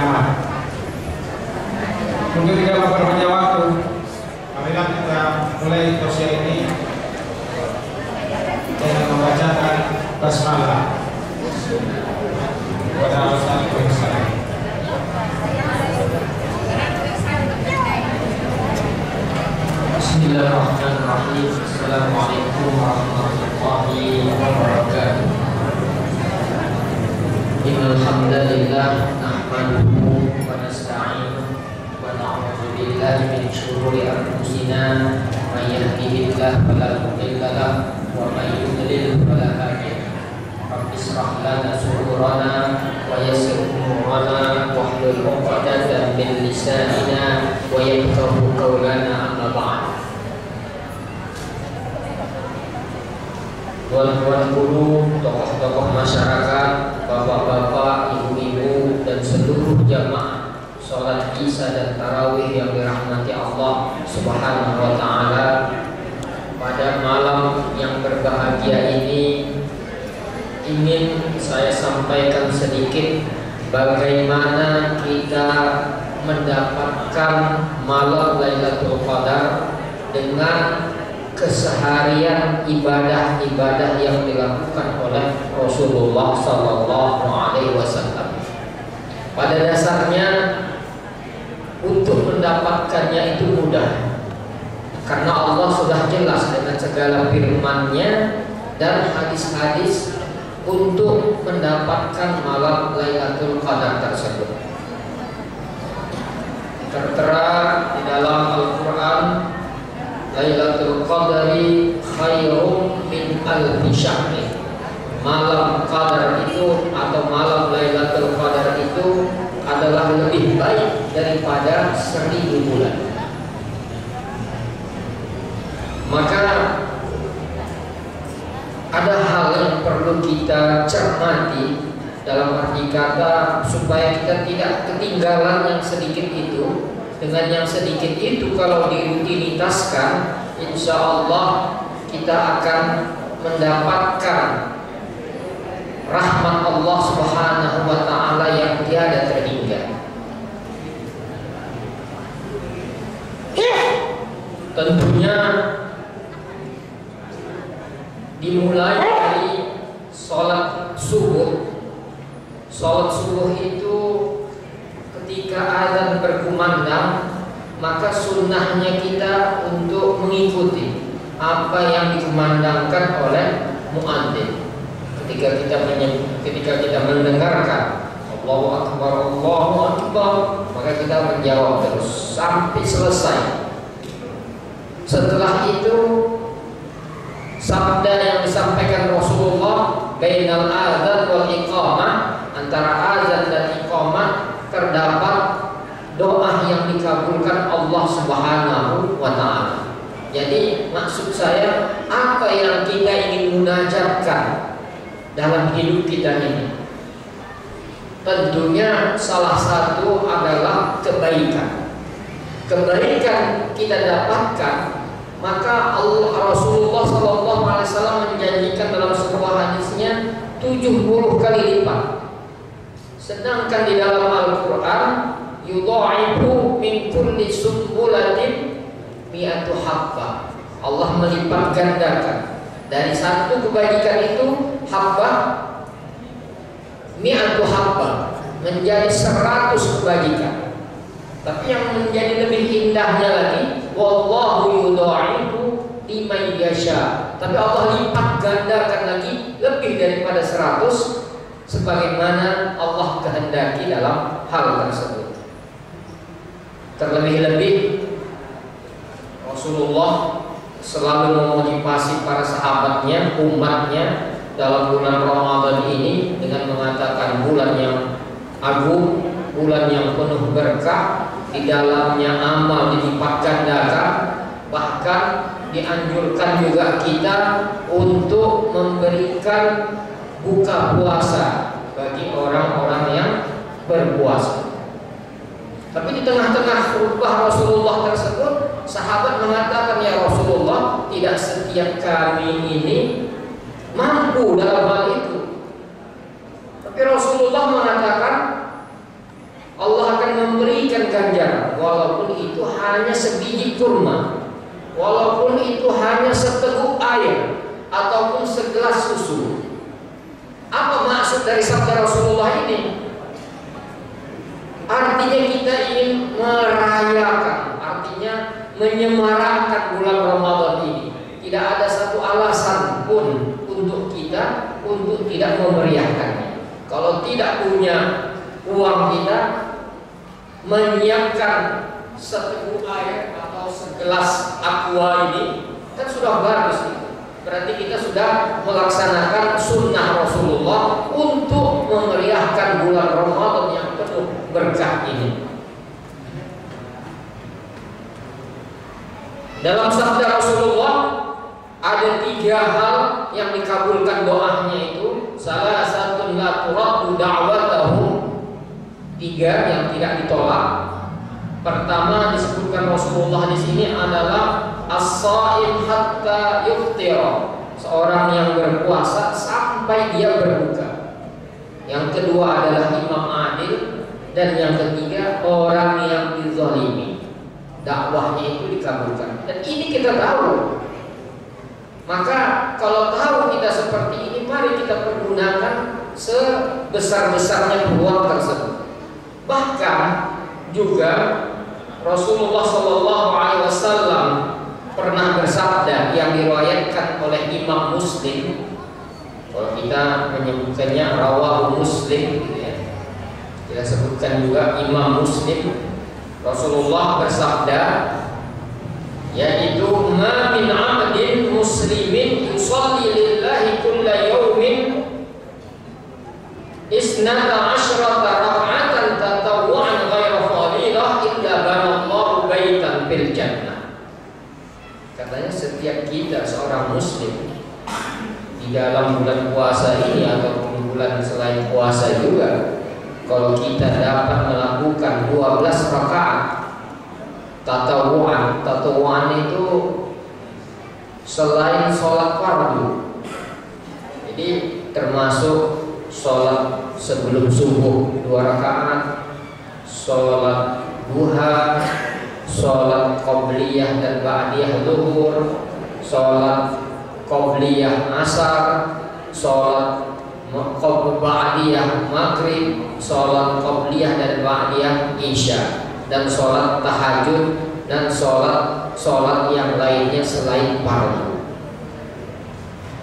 Nah, untuk tidak memperpanjang waktu, marilah kita mulai tausiah ini dengan membacakan basmalah kepada Ustaz Bersama. Bismillahirrahmanirrahim. Assalamualaikum warahmatullahi wabarakatuh. Innal hamdalillah nahmaduhu wa nasta'inuhu wa na'udzu billahi min shururi anfusina may yahdihillahu fala mudilla lahu wa may yudlil fala hadiya lahu. Rabbi ishrah lana sadrana wa yassir umurana wahlul 'uqdatam min lisanina wa yafqahu qawlana amma ba'd. Tuan-tuan guru, tokoh-tokoh masyarakat, bapak-bapak, ibu-ibu, dan seluruh jamaah sholat isya dan tarawih yang dirahmati Allah Subhanahu wa Ta'ala, pada malam yang berbahagia ini ingin saya sampaikan sedikit bagaimana kita mendapatkan malam Lailatul Qadar dengan keseharian ibadah-ibadah yang dilakukan oleh Rasulullah Sallallahu Alaihi Wasallam. Pada dasarnya untuk mendapatkannya itu mudah, karena Allah sudah jelas dengan segala firman-Nya dan hadis-hadis untuk mendapatkan malam Lailatul Qadar tersebut. Tertera di dalam Al-Quran, Lailatul Qadari khairum min alfi syahr. Malam Qadar itu atau malam Lailatul Qadar itu adalah lebih baik daripada 1000 bulan. Maka ada hal yang perlu kita cermati, dalam arti kata supaya kita tidak ketinggalan yang sedikit itu. Dengan yang sedikit itu kalau dirutinitaskan, insya Allah kita akan mendapatkan rahmat Allah Subhanahu wa Ta'ala yang tiada terhingga. Tentunya dimulai dari sholat subuh. Sholat subuh itu ketika azan berkumandang, maka sunnahnya kita untuk mengikuti apa yang dikumandangkan oleh muadzin. Ketika kita mendengarkan Allahu Akbar, maka kita menjawab terus sampai selesai. Setelah itu sabda yang disampaikan Rasulullah, bainal adzan wal iqamah, antara azan dan iqamah terdapat doa yang dikabulkan Allah Subhanahu wa Ta'ala. Jadi maksud saya, apa yang kita ingin munajatkan dalam hidup kita ini, tentunya salah satu adalah kebaikan. Kebaikan kita dapatkan, maka Rasulullah SAW menjanjikan dalam sebuah hadisnya 70 kali lipat. Sedangkan di dalam Al-Quran, yudha'ifu min kulli sumbulatin mi'atu habba. Allah melipat gandakan dari satu kebajikan itu habba, mi'atu habba, menjadi 100 kebajikan. Tapi yang menjadi lebih indahnya lagi, wallahu yudha'ifu liman yasha. Tapi Allah lipat gandakan lagi lebih daripada 100, sebagaimana Allah kehendaki dalam hal tersebut. Terlebih-lebih Rasulullah selalu memotivasi para sahabatnya, umatnya dalam bulan Ramadan ini dengan mengatakan bulan yang agung, bulan yang penuh berkah, di dalamnya amal dilipat gandakan. Bahkan dianjurkan juga kita untuk memberikan buka puasa bagi orang-orang yang berpuasa. Tapi di tengah-tengah khutbah Rasulullah tersebut, sahabat mengatakan, ya Rasulullah, tidak setiap kami ini mampu dalam hal itu. Tapi Rasulullah mengatakan, Allah kurma, walaupun itu hanya seteguk air ataupun segelas susu. Apa maksud dari sabda Rasulullah ini? Artinya kita ingin merayakan, artinya menyemarakkan bulan Ramadan ini. Tidak ada satu alasan pun untuk kita untuk tidak memeriahkannya. Kalau tidak punya uang, kita menyiapkan seteguk air atau segelas aqua ini kan sudah bagus. Berarti kita sudah melaksanakan sunnah Rasulullah untuk memeriahkan bulan Ramadan yang penuh berkah ini. Dalam sabda Rasulullah ada 3 hal yang dikabulkan doanya itu. Salah satu la turaddu da'watahu, 3 yang tidak ditolak. Pertama disebutkan Rasulullah di sini adalah as-shaim hatta yuftira, seorang yang berpuasa sampai dia berbuka. Yang kedua adalah imam adil, dan yang ketiga orang yang dizalimi, dakwahnya itu dikabulkan. Dan ini kita tahu. Maka kalau tahu kita seperti ini, mari kita pergunakan sebesar-besarnya peluang tersebut. Bahkan juga Rasulullah SAW pernah bersabda yang diriwayatkan oleh Imam Muslim. Kalau kita menyebutkannya rawahu Muslim, gitu ya, kita sebutkan juga Imam Muslim. Rasulullah bersabda, yaitu ma min 'abdin muslimin yusalli lillahi kulla yawmin isnata asyrata rak'atan tatawwu'an ghairu fadilah illa banallahu baitan fil jannah. Katanya setiap kita seorang muslim di dalam bulan puasa ini ataupun bulan selain puasa juga, kalau kita dapat melakukan 12 rakaat tatawu'an itu selain sholat fardu, jadi termasuk sholat sebelum subuh 2 rakaat, sholat duha, sholat qobliyah dan ba'diyah zuhur, sholat qobliyah asar, sholat ba'diyah maghrib, sholat qobliyah dan ba'diyah isya, dan sholat tahajud, dan sholat yang lainnya selain fardu.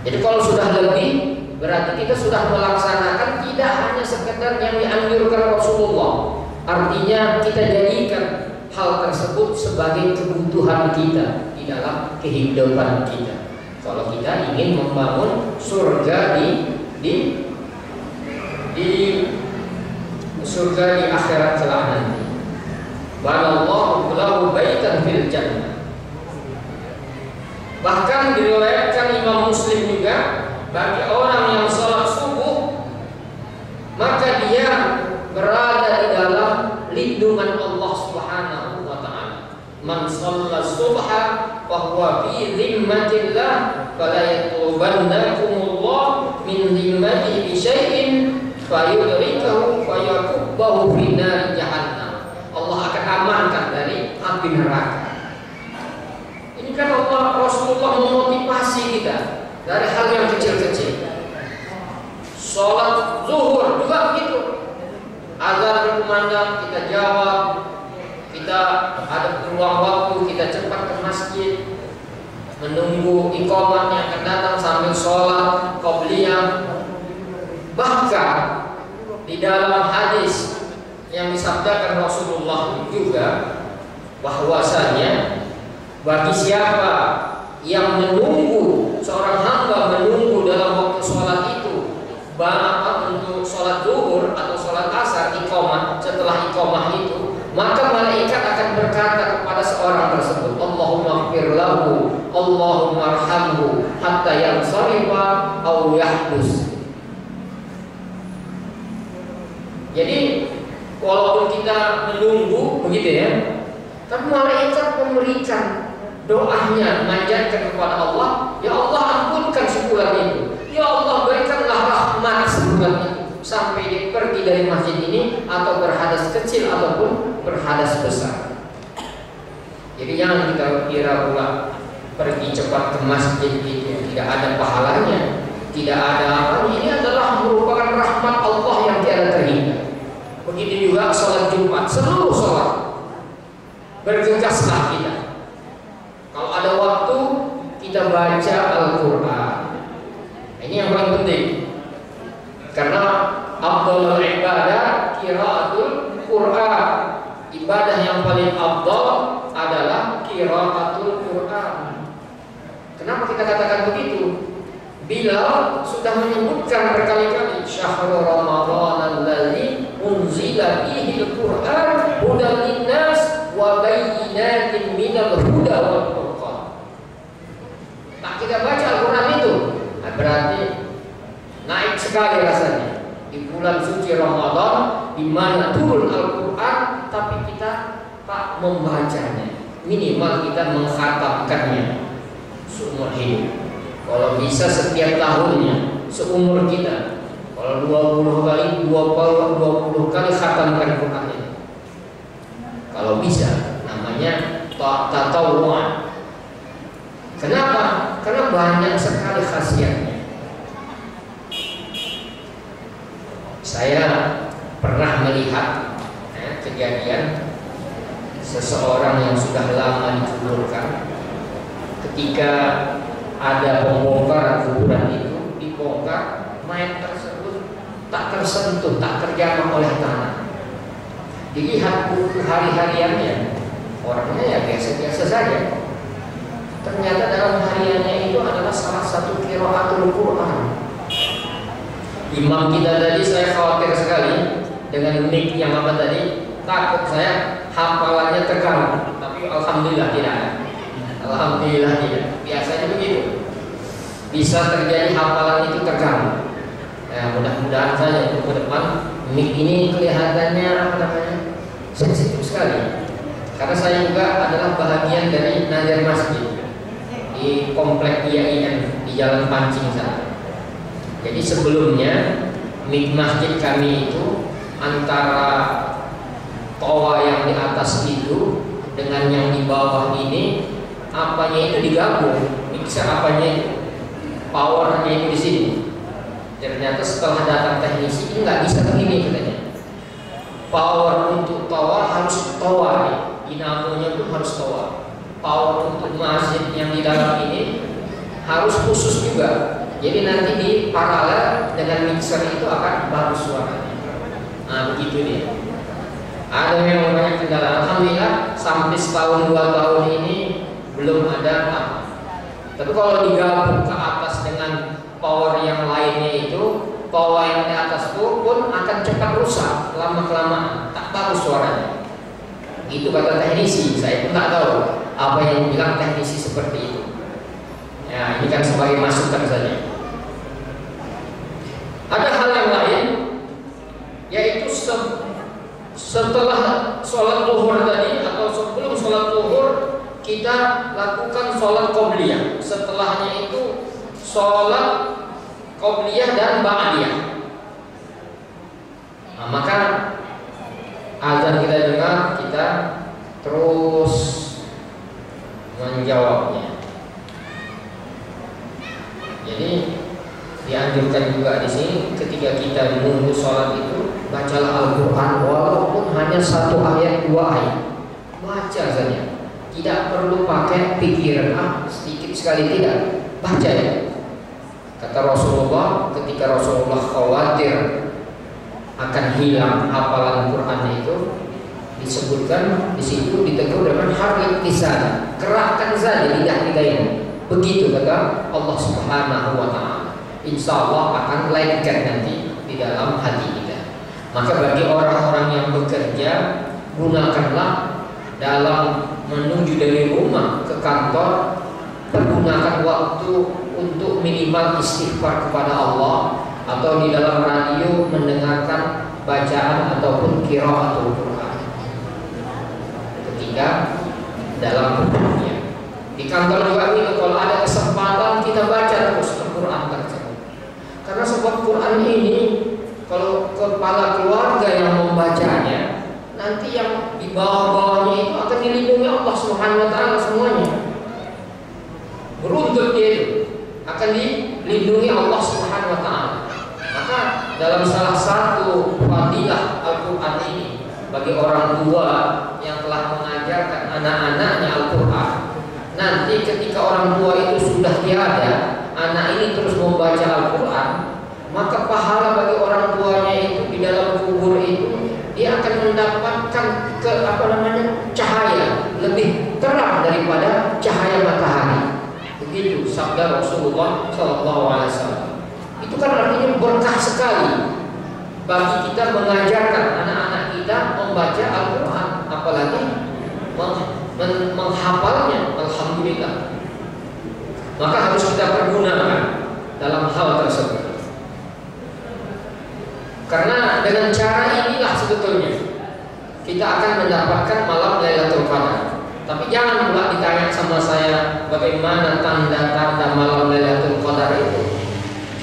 Jadi kalau sudah lebih, berarti kita sudah melaksanakan tidak hanya sekedar yang dianjurkan Rasulullah. Artinya kita jadikan hal tersebut sebagai kebutuhan kita di dalam kehidupan kita. Kalau kita ingin membangun surga di surga di akhirat kelak nanti. Banallahu lahu baitan fil jannah. Bahkan diriwayatkan Imam Muslim juga, bagi orang yang sholat subuh, maka dia berada di dalam lindungan Allah Subhanahu wa ta'ala. Man shalla subha fa huwa fi dhimmatillah fala yatlubannakumullah min dhimmatihi bi syai'in fayudrikahu fayakubbahu fi nar jahannam. Allah akan amankan dari api neraka. Ini kan Allah, Rasulullah memotivasi kita dari hal yang kecil-kecil. Sholat zuhur juga begitu. Azan berkumandang, kita jawab, kita ada peluang waktu, kita cepat ke masjid, menunggu iqamah yang akan datang sambil sholat qobliyah. Bahkan di dalam hadis yang disabdakan Rasulullah juga, bahwasanya bagi siapa yang menunggu, seorang hamba menunggu dalam waktu sholat itu, bahkan untuk sholat zuhur atau sholat asar iqamah, setelah iqamah itu, maka malaikat akan berkata kepada seorang tersebut, Allahumma ighfir lahu, Allahumma arhamhu hatta yansarifa aw yahdus. Jadi walaupun kita menunggu begitu ya, tapi malaikat memberikan doanya, manjatkan kepada Allah, ya Allah ampunkan sebulan itu, ya Allah berikanlah rahmat sebulan itu, sampai dia pergi dari masjid ini atau berhadas kecil ataupun berhadas besar. Jadi jangan kita kira pula pergi cepat ke masjid itu tidak ada pahalanya, tidak ada apa. Ini adalah merupakan rahmat Allah yang tiada terhingga. Begitu juga sholat Jumat, seluruh sholat bergegaslah kita. Kalau ada waktu kita baca Al-Quran. Ini yang paling penting. Karena afdhalul ibadah qiraatul Quran. Ibadah yang paling afdal adalah qiraatul Quran. Kenapa kita katakan begitu? Bilal sudah menyebutkan berkali-kali syahrul Ramadan alladzi unzila fihi al-Quran hudan linnas wa bayyinatin minal huda wal furqan. Tak kita baca Al-Quran itu, berarti naik sekali rasanya di bulan suci Ramadan di mana turun Al-Quran, tapi kita tak membacanya. Minimal kita mengkhatamkannya seumur hidup. Kalau bisa setiap tahunnya, seumur kita. Kalau 20 kali khatamkan Quran ini. Kalau bisa, namanya tatawu'an. Kenapa? Karena banyak sekali khasiatnya. Saya pernah melihat kejadian seseorang yang sudah lama dikuburkan. Ketika ada pembongkaran kuburan itu, dibongkar, mayat tersebut tak tersentuh, tak terjamah oleh tanah. Dilihat buku hari-hariannya, orangnya ya biasa-biasa saja. Ternyata dalam hariannya itu adalah salah satu qiraatul Quran. Imam kita tadi, saya khawatir sekali dengan nick yang apa tadi, takut saya hafalannya terganggu. Tapi alhamdulillah tidak. Alhamdulillah tidak. Biasanya begitu. Bisa terjadi hafalan itu terganggu. Ya, mudah-mudahan saja untuk ke depan mic ini kelihatannya apa namanya sensitif sekali. Karena saya juga adalah bahagian dari Nadir Masjid di komplek IAIN di Jalan Pancing sana. Jadi sebelumnya mic masjid kami itu antara toa yang di atas itu dengan yang di bawah ini, apanya itu digabung, mixer apanya itu, powernya itu di sini. Ternyata setelah datang teknisi ini nggak bisa begini katanya. Power untuk toa harus toa nih, dinamonya pun harus toa. Power untuk masjid yang di dalam ini harus khusus juga. Jadi nanti di paralel dengan mixer itu akan bagus suaranya. Nah begitu dia. Ada yang banyak kendala. Alhamdulillah sampai setahun 2 tahun ini belum ada apa. Tapi kalau digabung ke atas dengan power yang lainnya itu, power yang di atas pun akan cepat rusak lama-kelamaan, tak bagus suaranya. Itu kata teknisi. Saya pun tak tahu apa yang bilang teknisi seperti itu. Ya, ini kan sebagai masukan saja. Ada hal yang lain, yaitu setelah sholat zuhur tadi atau sebelum sholat zuhur kita lakukan sholat qobliyah. Setelahnya itu sholat qobliyah dan ba'diyah. Nah, maka azan kita dengar, kita terus menjawabnya. Jadi dianjurkan juga di sini ketika kita menunggu sholat itu, bacalah Al-Quran walaupun hanya 1 ayat 2 ayat, baca saja. Tidak perlu pakai pikiran, sedikit sekali tidak, baca ya. Kata Rasulullah, ketika Rasulullah khawatir akan hilang hafalan Quran itu, disebutkan di situ ditegur dengan harif lisan, kerahkan saja lidah kita ini. Begitu kata Allah Subhanahu wa Ta'ala. Insya Allah akan lengket nanti di dalam hati kita. Maka bagi orang-orang yang bekerja, gunakanlah dalam menuju dari rumah ke kantor, pergunakan waktu untuk minimal istighfar kepada Allah, atau di dalam radio mendengarkan bacaan ataupun qiraatul Quran ketika dalam bekerja. Di kantor juga itu, kalau ada kesempatan kita baca terus Al-Quran tersebut. Karena sebab Quran ini kalau kepala keluarga yang membacanya, nanti yang di bawah-bawahnya itu akan dilindungi Allah Subhanahu wa Ta'ala. dalam salah satu fadilah Al-Quran ini bagi orang tua yang telah mengajarkan anak-anaknya Al-Quran, nanti ketika orang tua itu sudah tiada, anak ini terus membaca Al-Quran, maka pahala bagi orang tuanya itu di dalam kubur itu dia akan mendapatkan cahaya lebih terang daripada cahaya matahari. Begitu sabda Rasulullah SAW. Itu kan artinya berkah sekali bagi kita mengajarkan anak-anak kita membaca Al-Quran, apalagi menghafalnya. Alhamdulillah. Maka harus kita pergunakan dalam hal tersebut. Karena dengan cara inilah sebetulnya kita akan mendapatkan malam Lailatul Qadar. Tapi jangan pula ditanya sama saya bagaimana tanda-tanda malam Lailatul Qadar itu.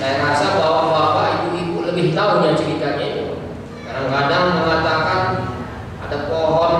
Saya rasa bapak-bapak, ibu-ibu lebih tahu yang ceritanya itu. Kadang-kadang mengatakan ada pohon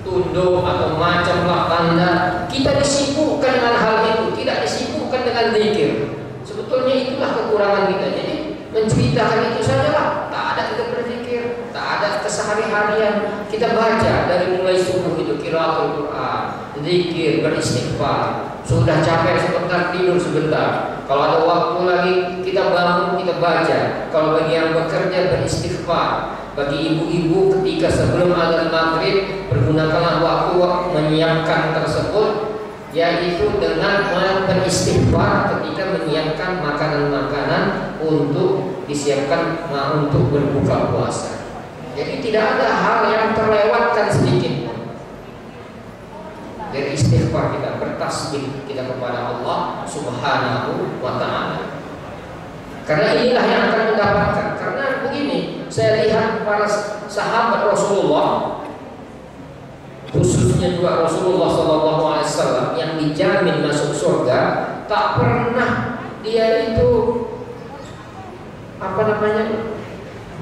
tunduk atau macamlah tanda. Kita disibukkan dengan hal itu, tidak disibukkan dengan zikir. Sebetulnya itulah kekurangan kita. Jadi menceritakan itu sajalah, tak ada kita berzikir, tak ada kesehari-harian. Kita baca dari mulai subuh itu qiraatul Quran, zikir, beristighfar. Sudah capek sebentar, tidur sebentar. Kalau ada waktu lagi kita bangun, kita baca. Kalau bagi yang bekerja, beristighfar. Bagi ibu-ibu ketika sebelum azan maghrib, pergunakanlah waktu menyiapkan tersebut, yaitu dengan beristighfar ketika menyiapkan makanan-makanan untuk disiapkan untuk berbuka puasa. Jadi tidak ada hal yang terlewatkan sedikit pun. Dari istighfar kita, bertasbih kita kepada Allah Subhanahu wa ta'ala. Karena inilah yang akan mendapatkan. Karena begini, saya lihat para sahabat Rasulullah, khususnya juga Rasulullah SAW yang dijamin masuk surga, tak pernah dia itu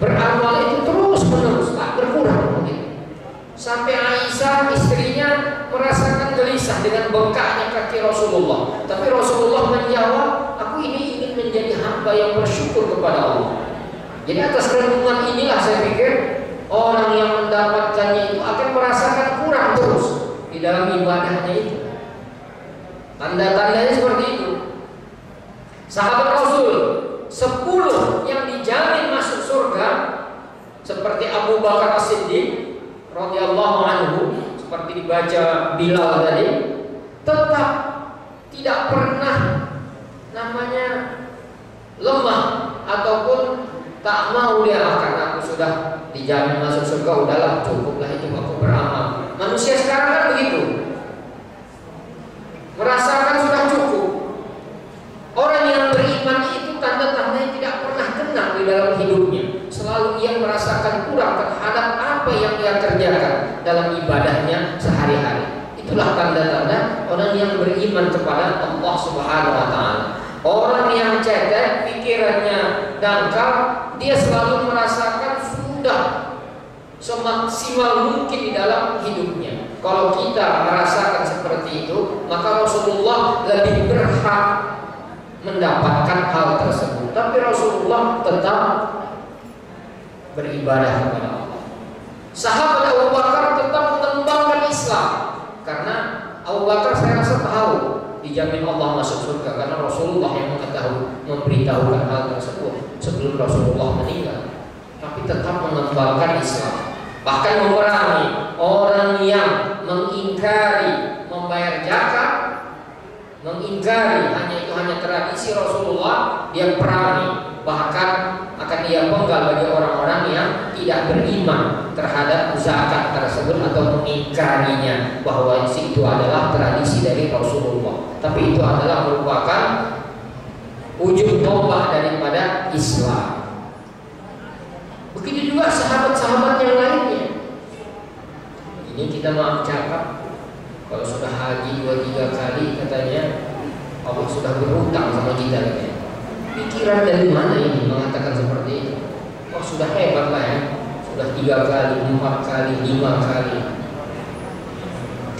beramal itu terus menerus, tak berkurang begitu. Sampai Aisyah istrinya merasakan gelisah dengan bengkaknya kaki Rasulullah. Tapi Rasulullah menjawab, aku ini ingin menjadi hamba yang bersyukur kepada Allah. Jadi atas renungan inilah saya pikir orang yang mendapatkannya itu akan merasakan kurang terus di dalam ibadahnya itu. Tanda-tandanya seperti itu. Sahabat Rasul 10 yang dijamin masuk surga seperti Abu Bakar As-Siddiq radhiyallahu anhu, seperti dibaca Bilal tadi, tetap tidak pernah lemah ataupun tak mau dia karena aku sudah dijamin masuk surga, udahlah cukuplah itu aku beramal. Manusia sekarang kan begitu, merasakan sudah cukup. Orang yang beriman itu tanda-tandanya tidak pernah kena di dalam hidupnya. Selalu ia merasakan kurang terhadap apa yang dia kerjakan dalam ibadahnya sehari-hari. Itulah tanda-tanda orang yang beriman kepada Allah Subhanahu wa ta'ala. Orang yang cetek, pikirannya dangkal, dia selalu merasakan sudah semaksimal mungkin di dalam hidupnya. Kalau kita merasakan seperti itu, maka Rasulullah lebih berhak mendapatkan hal tersebut. Tapi Rasulullah tetap beribadah kepada Allah. Sahabat Abu Bakar tetap mengembangkan Islam, karena Abu Bakar saya rasa tahu dijamin Allah masuk surga, karena Rasulullah yang memberitahukan hal tersebut sebelum Rasulullah meninggal. Tapi tetap mengembangkan Islam, bahkan memerangi orang yang mengingkari membayar zakat, mengingkari hanya tradisi Rasulullah, dia perangi. Bahkan akan dia penggal bagi orang-orang yang tidak beriman terhadap zakat tersebut atau mengingkarinya, bahwa itu adalah tradisi dari Rasulullah, tapi itu adalah merupakan ujung tombak daripada Islam. Begitu juga sahabat-sahabat yang lainnya. Ini kita maaf cakap, kalau sudah haji 2-3 kali katanya Allah sudah berhutang sama kita katanya. Pikiran dari mana ini mengatakan seperti itu? Oh sudah hebat lah ya, sudah 3 kali, 4 kali, 5 kali.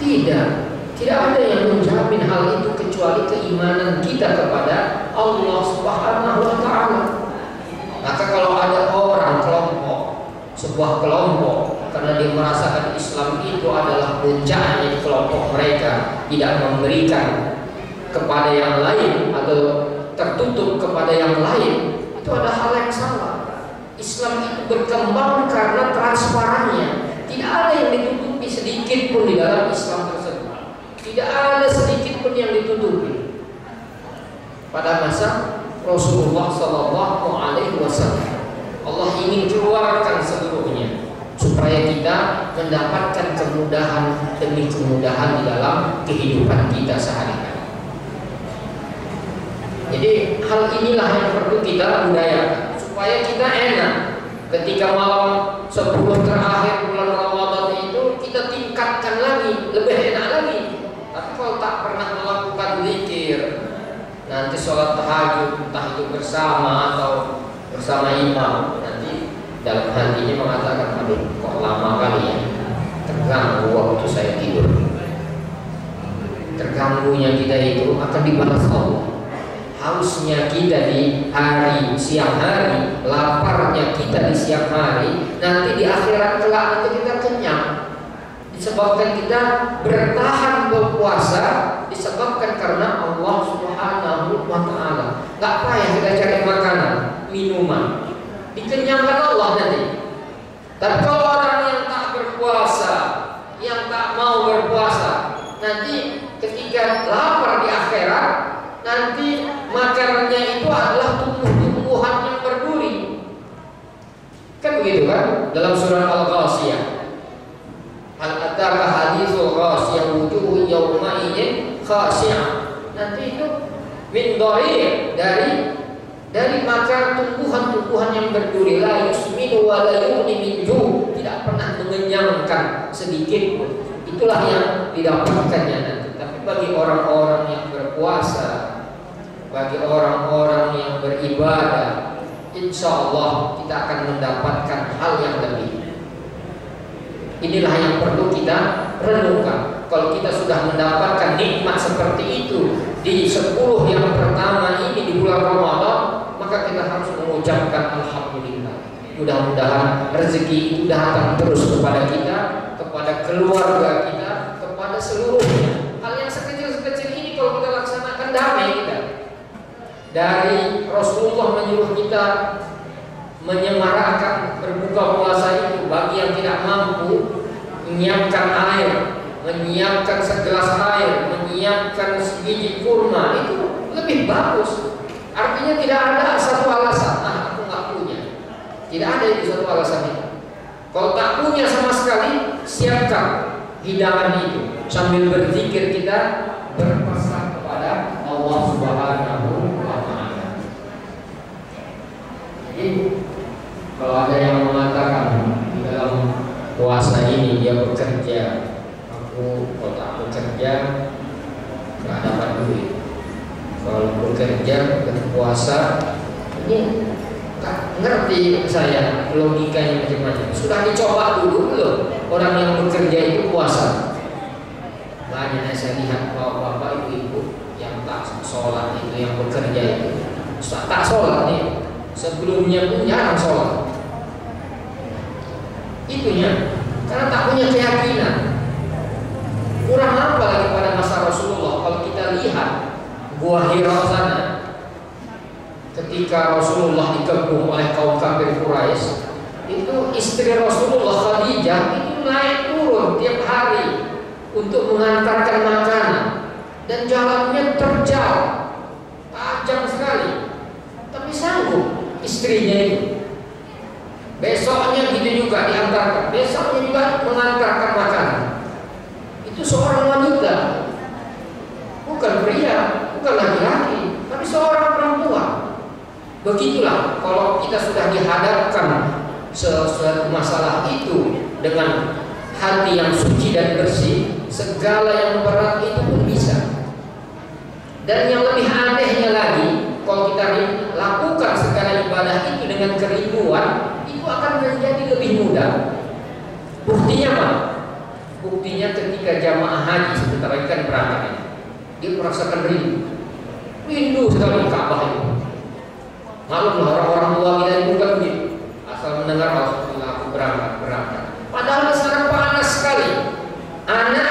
Tidak ada yang menjamin hal itu kecuali keimanan kita kepada Allah Subhanahu wa ta'ala. Maka kalau puncaknya kelompok mereka tidak memberikan kepada yang lain atau tertutup kepada yang lain, itu ada hal yang salah. Islam itu berkembang karena transparannya. Tidak ada yang ditutupi sedikit pun di dalam Islam tersebut. Tidak ada sedikit pun yang ditutupi. Pada masa Rasulullah Sallallahu Alaihi Wasallam, Allah ingin keluarkan seluruhnya supaya kita mendapatkan kemudahan demi kemudahan di dalam kehidupan kita sehari-hari. Jadi hal inilah yang perlu kita budayakan supaya kita enak ketika malam 10 terakhir bulan Ramadan itu kita tingkatkan lagi, lebih enak lagi. Tapi kalau tak pernah melakukan zikir, nanti sholat tahajud entah itu bersama atau bersama imam, nanti dalam hatinya mengatakan, aduh kok lama kali ya, terganggu waktu saya tidur. Terganggunya kita itu akan dibalas Allah. Hausnya kita di hari siang hari, laparnya kita di siang hari, nanti di akhirat kelak nanti kita kenyang. Disebabkan kita bertahan berpuasa, disebabkan karena Allah Subhanahu wa Ta'ala. Gak payah kita cari makanan, minuman, dikenyangkan Allah nanti. Tapi kalau orang yang tak berpuasa, yang tak mau berpuasa, nanti ketika lapar di akhirat, nanti makanannya itu adalah tumbuh-tumbuhan yang berduri. Kan begitu kan? Dalam surah Al-Ghashiyah, hal ataka haditsul ghashiyah wujuhun yawma idzin khashi'ah. Nanti itu min dharir, dari makan tumbuhan-tumbuhan yang berduri, la yusminu wa la yughni min ju', tidak pernah mengenyangkan sedikit pun. Itulah yang didapatkannya nanti. Tapi bagi orang-orang yang berpuasa, bagi orang-orang yang beribadah, insya Allah kita akan mendapatkan hal yang lebih. Inilah yang perlu kita renungkan. Kalau kita sudah mendapatkan nikmat seperti itu di 10 yang pertama ini di bulan Ramadan, maka kita harus mengucapkan alhamdulillah. Mudah-mudahan rezeki itu datang terus kepada kita, kepada keluarga kita, kepada seluruhnya. Hal yang sekecil-sekecil ini kalau kita laksanakan, damai kita. Dari Rasulullah menyuruh kita menyemarakkan berbuka puasa itu bagi yang tidak mampu, menyiapkan air, menyiapkan segelas air, menyiapkan sebiji kurma, itu lebih bagus. Artinya tidak ada satu alasan, aku nggak punya. Tidak ada itu satu alasan itu. Kalau tak punya sama sekali, siapkan hidangan itu sambil berzikir kita berpesan kepada Allah Subhanahu wa Ta'ala. Jadi kalau ada yang mengatakan di dalam puasa ini dia bekerja, aku kalau tak bekerja nggak dapat duit. Kalau bekerja berpuasa, ini tak ngerti saya logikanya macam-macam. Sudah dicoba dulu belum orang yang bekerja itu puasa? Banyak saya lihat bapak-bapak ibu-ibu yang tak sholat itu, yang bekerja itu tak sholat nih. Sebelumnya pun jarang sholat. Itunya karena tak punya keyakinan. Kurang apa lagi pada masa Rasulullah. Kalau kita lihat Gua Hira sana, ketika Rasulullah dikepung oleh kaum kafir Quraisy, itu istri Rasulullah Khadijah itu naik turun tiap hari untuk mengantarkan makanan, dan jalannya terjal, tajam sekali, tapi sanggup istrinya itu. Besoknya gitu juga diantarkan, besoknya juga mengantarkan makanan. Itu seorang wanita, bukan pria, bukan laki-laki, tapi seorang perempuan. Begitulah kalau kita sudah dihadapkan sesuatu masalah itu dengan hati yang suci dan bersih, segala yang berat itu pun bisa. Dan yang lebih anehnya lagi, kalau kita lakukan segala ibadah itu dengan kerinduan, itu akan menjadi lebih mudah. Buktinya apa? Buktinya ketika jamaah haji sebentar lagi kan berangkat, dia merasakan rindu sekali Ka'bah itu. Maklumlah orang-orang tua kita itu bukan begitu, asal mendengar Rasulullah aku berangkat. Padahal sekarang panas sekali. Anak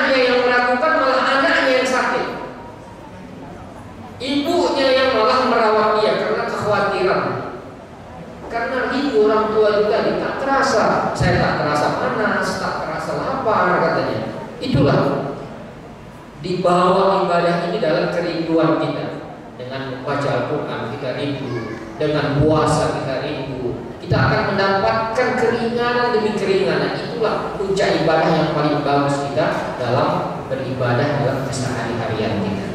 Karena rindu orang tua juga tak terasa. Saya tak terasa panas, tak terasa lapar katanya. Itulah dibawa ibadah ini dalam kerinduan kita. Dengan membaca Al-Quran kita rindu, dengan puasa kita rindu, kita akan mendapatkan keringanan demi keringanan. Itulah puncak ibadah yang paling bagus kita dalam beribadah dalam kesehari-harian kita.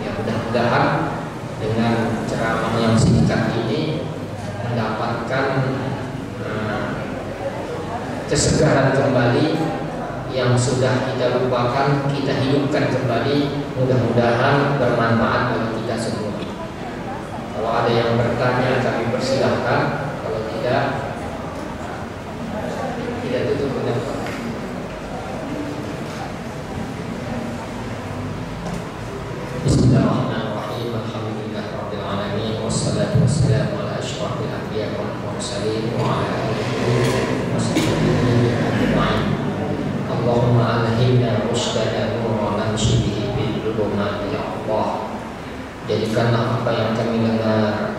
Ya, mudah-mudahan dengan ceramah yang singkat ini mendapatkan kesegaran kembali yang sudah kita lupakan, kita hidupkan kembali. Mudah-mudahan bermanfaat bagi kita semua. Kalau ada yang bertanya kami persilahkan, kalau tidak tutup pendapat. Bismillahirrahmanirrahim. Alhamdulillahirabbil alamin wassalatu wassalamu ala asyrafil anbiya'i wal mursalin wa ala alihi washabbihi ajma'in. Allahumma alhimna rushdana wa namshi bihi bil ulumat ya Allah. Jadikanlah apa yang kami dengar,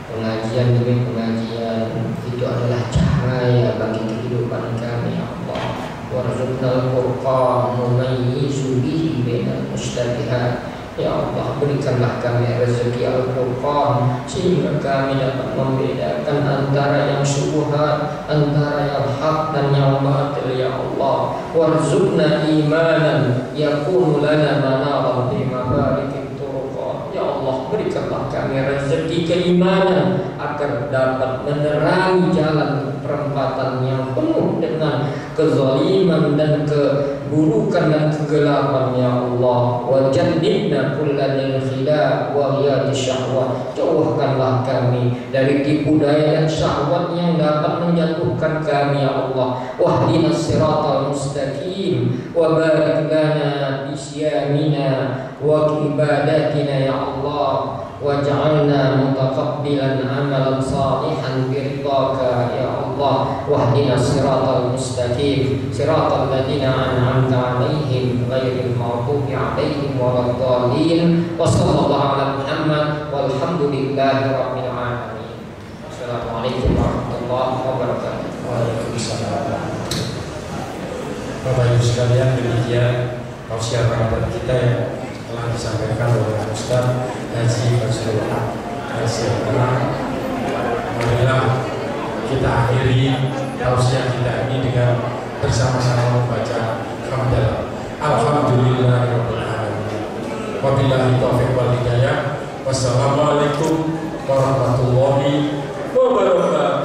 pengajian demi pengajian, itu adalah cahaya bagi kehidupan kami ya Allah. Warzuqnal Qur'an mumayyizu bihi bainal mushtabihat. Ya Allah, berikanlah kami rezeki Al-Quran sehingga kami dapat membedakan antara yang syubhat, antara yang hak dan yang batil ya Allah. Warzuqna imanan yakunu lana manaran fi mabarikin turuqat. Ya Allah, berikanlah kami rezeki keimanan agar dapat menerangi jalan perempatan yang penuh dengan kezaliman dan keburukan dan kegelapan ya Allah. Wa jannibna kullal khilaf wa riyadis syahwat. Jauhkanlah kami dari tipu daya dan syahwat yang dapat menjatuhkan kami ya Allah. Wahdinas siratal mustaqim wa barik lana bi siyamina wa ibadatina ya Allah. Waj'alna mutaqabbilan amalan salihan biridhaka ya Allah. Wahdinas siratal mustaqim siratal ladzina an'amta 'alaihim ghairil maghdubi 'alaihim waladdallin. Wa sallallahu ala Muhammad walhamdulillahi rabbil alamin. Assalamualaikum warahmatullahi wabarakatuh. Waalaikumsalam. Bapak Ibu sekalian, demikian tausiah ramadan kita yang telah disampaikan oleh Ustaz Haji Fazlul Haq Al-Syekhana. Marilah kita akhiri tausiah kita ini dengan bersama-sama membaca hamdalah. Alhamdulillahirabbil alamin. Wabillahi taufiq wal hidayah. Wassalamualaikum warahmatullahi wabarakatuh.